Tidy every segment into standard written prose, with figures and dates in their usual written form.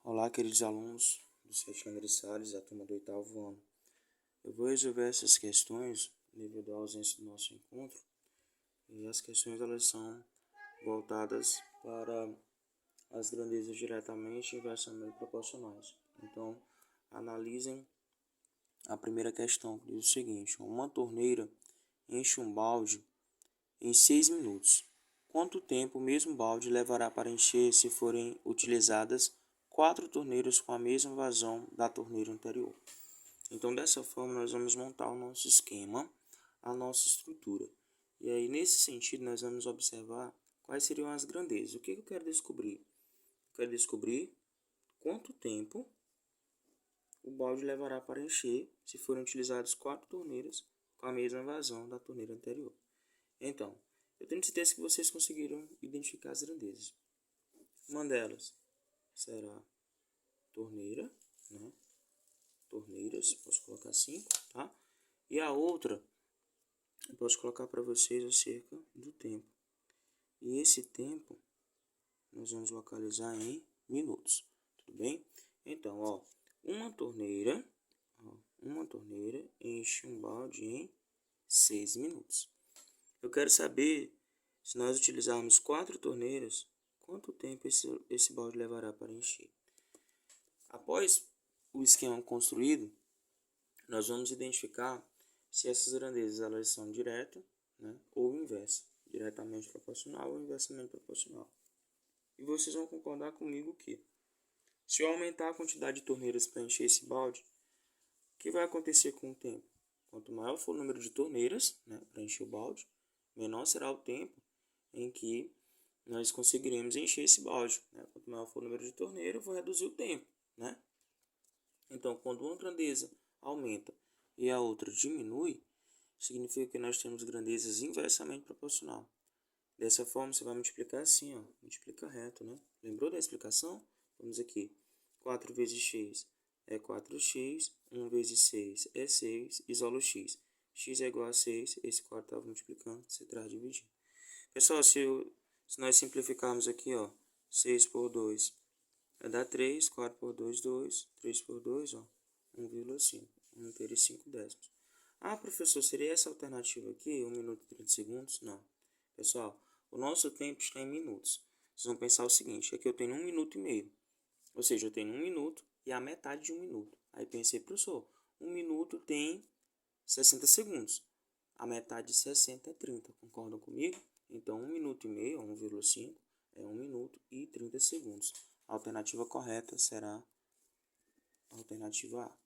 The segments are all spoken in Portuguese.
Olá, queridos alunos do sétimo Andressales, da turma do oitavo ano. Eu vou resolver essas questões devido à ausência do nosso encontro, e as questões elas são voltadas para as grandezas diretamente e inversamente proporcionais. Então, analisem a primeira questão, que diz o seguinte: uma torneira enche um balde em 6 minutos. Quanto tempo o mesmo balde levará para encher se forem utilizadas 4 torneiras com a mesma vazão da torneira anterior? Então, dessa forma, nós vamos montar o nosso esquema, a nossa estrutura. E aí, nesse sentido, nós vamos observar quais seriam as grandezas. O que eu quero descobrir? Eu quero descobrir quanto tempo o balde levará para encher se forem utilizadas 4 torneiras com a mesma vazão da torneira anterior. Então, eu tenho certeza que vocês conseguiram identificar as grandezas. Uma delas será torneira, né? Torneiras, posso colocar 5, tá? E a outra, eu posso colocar para vocês acerca do tempo. E esse tempo, nós vamos localizar em minutos, tudo bem? Então, uma torneira enche um balde em 6 minutos. Eu quero saber, se nós utilizarmos 4 torneiras, quanto tempo esse balde levará para encher. Após o esquema construído, nós vamos identificar se essas grandezas elas são direta, né, ou inversa, diretamente proporcional ou inversamente proporcional. E vocês vão concordar comigo que, se eu aumentar a quantidade de torneiras para encher esse balde, o que vai acontecer com o tempo? Quanto maior for o número de torneiras, né, para encher o balde, menor será o tempo em que nós conseguiremos encher esse balde, né? Quanto maior for o número de torneiras, eu vou reduzir o tempo, né? Então, quando uma grandeza aumenta e a outra diminui, significa que nós temos grandezas inversamente proporcional. Dessa forma, você vai multiplicar assim, multiplica reto, né? Lembrou da explicação? Vamos aqui. 4 vezes x é 4x, 1 vezes 6 é 6, isola o x. X é igual a 6, esse 4 estava multiplicando, você traz dividir. Pessoal, se nós simplificarmos aqui, 6 por 2 vai dar 3, 4 por 2, 2, 3 por 2, 1,5, 1,5. Ah, professor, seria essa alternativa aqui, 1 minuto e 30 segundos? Não. Pessoal, o nosso tempo está em minutos. Vocês vão pensar o seguinte, aqui eu tenho 1 minuto e meio. Ou seja, eu tenho 1 minuto e a metade de 1 minuto. Aí pensei, professor, 1 minuto tem 60 segundos. A metade de 60 é 30. Concordam comigo? Então, 1 minuto e meio, 1,5, é 1 minuto e 30 segundos. A alternativa correta será a alternativa A.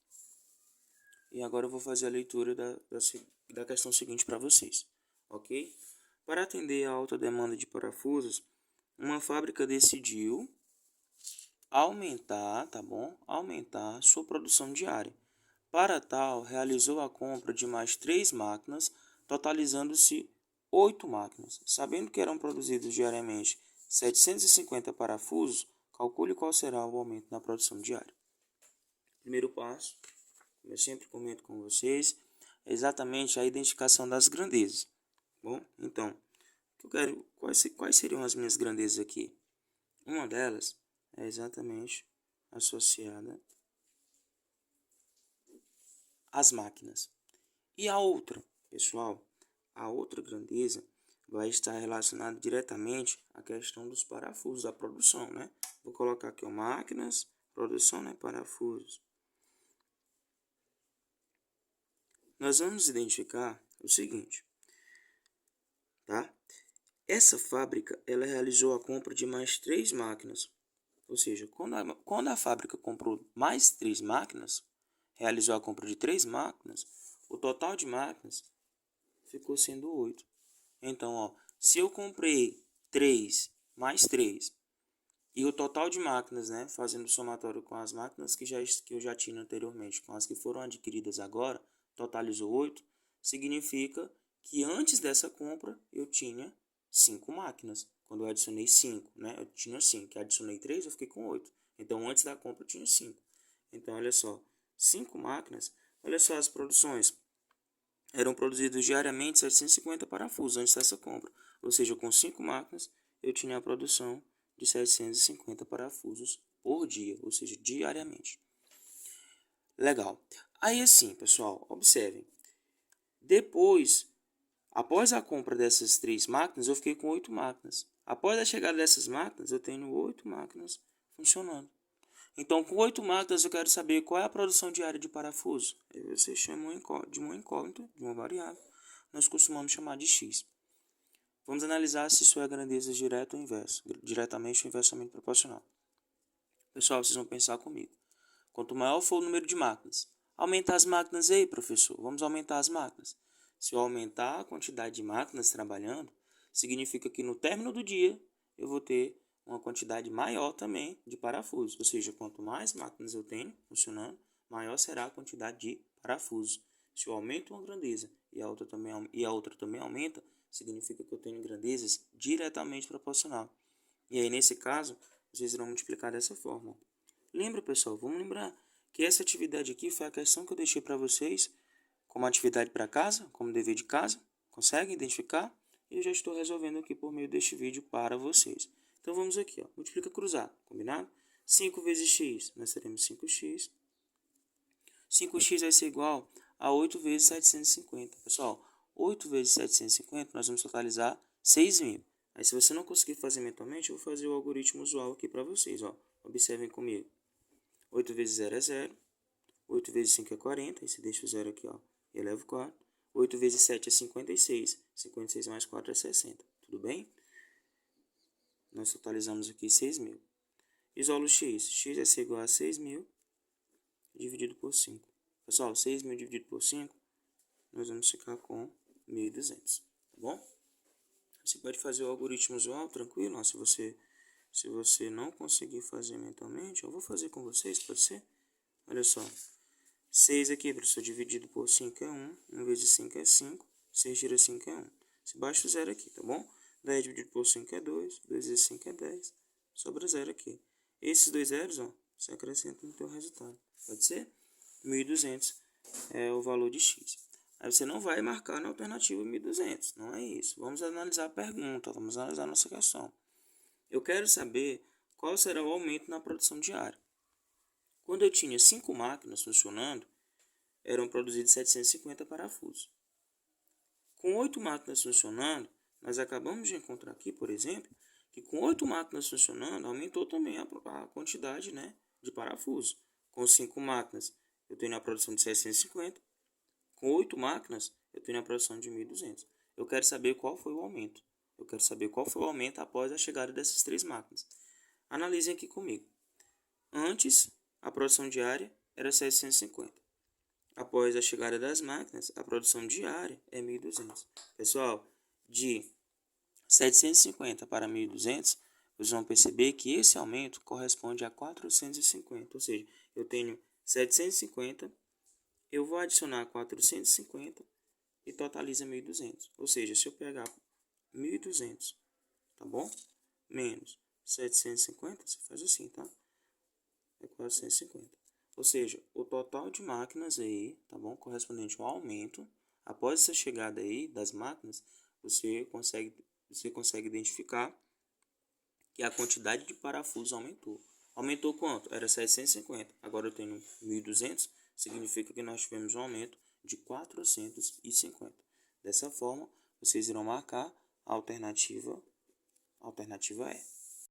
E agora eu vou fazer a leitura da questão seguinte para vocês, ok? Para atender a alta demanda de parafusos, uma fábrica decidiu aumentar, tá bom? Aumentar sua produção diária. Para tal, realizou a compra de mais 3 máquinas, totalizando-se 8 máquinas. Sabendo que eram produzidos diariamente 750 parafusos, calcule qual será o aumento na produção diária. Primeiro passo, como eu sempre comento com vocês, é exatamente a identificação das grandezas. Bom, então, quais seriam as minhas grandezas aqui? Uma delas é exatamente associada às máquinas. E a outra, pessoal, a outra grandeza vai estar relacionada diretamente à questão dos parafusos, da produção, né? Vou colocar aqui, máquinas, produção, né? Parafusos. Nós vamos identificar o seguinte, tá? Essa fábrica, ela realizou a compra de mais 3 máquinas. Ou seja, quando a fábrica comprou mais 3 máquinas, realizou a compra de 3 máquinas, o total de máquinas ficou sendo 8. Então, se eu comprei 3 mais 3 e o total de máquinas, né, fazendo o somatório com as máquinas que eu já tinha anteriormente, com as que foram adquiridas agora, totalizou 8, significa que antes dessa compra eu tinha 5 máquinas. Quando eu adicionei 5, né, eu tinha 5, adicionei 3, eu fiquei com 8. Então, antes da compra eu tinha 5. Então, olha só, 5 máquinas, olha só as produções. Eram produzidos diariamente 750 parafusos antes dessa compra. Ou seja, com 5 máquinas, eu tinha a produção de 750 parafusos por dia, ou seja, diariamente. Legal. Aí assim, pessoal, observem. Após a compra dessas 3 máquinas, eu fiquei com 8 máquinas. Após a chegada dessas máquinas, eu tenho 8 máquinas funcionando. Então, com 8 máquinas, eu quero saber qual é a produção diária de parafuso. Aí você chama de uma incógnita, de uma variável. Nós costumamos chamar de x. Vamos analisar se isso é grandeza direta ou inversa. Diretamente ou inversamente proporcional. Pessoal, vocês vão pensar comigo. Quanto maior for o número de máquinas, aumenta as máquinas aí, professor. Vamos aumentar as máquinas. Se eu aumentar a quantidade de máquinas trabalhando, significa que no término do dia eu vou ter uma quantidade maior também de parafusos. Ou seja, quanto mais máquinas eu tenho funcionando, maior será a quantidade de parafusos. Se eu aumento uma grandeza e a outra também aumenta, significa que eu tenho grandezas diretamente proporcional. E aí, nesse caso, vocês irão multiplicar dessa forma. Lembra, pessoal, vamos lembrar que essa atividade aqui foi a questão que eu deixei para vocês como atividade para casa, como dever de casa. Conseguem identificar? E eu já estou resolvendo aqui por meio deste vídeo para vocês. Então vamos aqui, ó, multiplica cruzado, combinado? 5 vezes x, nós teremos 5x. 5x vai ser igual a 8 vezes 750. Pessoal, 8 vezes 750, nós vamos totalizar 6.000. Aí se você não conseguir fazer mentalmente, eu vou fazer o algoritmo usual aqui para vocês, ó. Observem comigo. 8 vezes 0 é 0. 8 vezes 5 é 40. Aí você deixa o 0 aqui, ó, e eleva o 4. 8 vezes 7 é 56. 56 mais 4 é 60. Tudo bem? Nós totalizamos aqui 6.000. Isolo x. X é igual a 6.000 dividido por 5. Pessoal, 6.000 dividido por 5, nós vamos ficar com 1.200. Tá bom? Você pode fazer o algoritmo usual, tranquilo. Ó, se você não conseguir fazer mentalmente, eu vou fazer com vocês, pode ser? Olha só. 6 aqui, professor, dividido por 5 é 1. 1 vezes 5 é 5. 6 tira 5 é 1. Se baixa o 0 aqui, tá bom? 10 dividido por 5 é 2. 2 vezes 5 é 10. Sobra 0 aqui. Esses dois zeros, ó, você acrescenta no teu resultado. Pode ser? 1.200 é o valor de x. Aí você não vai marcar na alternativa 1.200. Não é isso. Vamos analisar a pergunta. Vamos analisar a nossa questão. Eu quero saber qual será o aumento na produção diária. Quando eu tinha 5 máquinas funcionando, eram produzidos 750 parafusos. Com 8 máquinas funcionando, nós acabamos de encontrar aqui, por exemplo, que com 8 máquinas funcionando, aumentou também a quantidade, né, de parafusos. Com 5 máquinas, eu tenho a produção de 750. Com 8 máquinas, eu tenho a produção de 1.200. Eu quero saber qual foi o aumento. Eu quero saber qual foi o aumento após a chegada dessas 3 máquinas. Analisem aqui comigo. Antes, a produção diária era 750. Após a chegada das máquinas, a produção diária é 1.200. Pessoal, de 750 para 1.200, vocês vão perceber que esse aumento corresponde a 450. Ou seja, eu tenho 750, eu vou adicionar 450 e totaliza 1.200. Ou seja, se eu pegar 1.200, tá bom? Menos 750, você faz assim, tá? É 450. Ou seja, o total de máquinas aí, tá bom? Correspondente ao aumento. Após essa chegada aí das máquinas, você consegue identificar que a quantidade de parafusos aumentou. Aumentou quanto? Era 750. Agora eu tenho 1.200. Significa que nós tivemos um aumento de 450. Dessa forma, vocês irão marcar a alternativa E.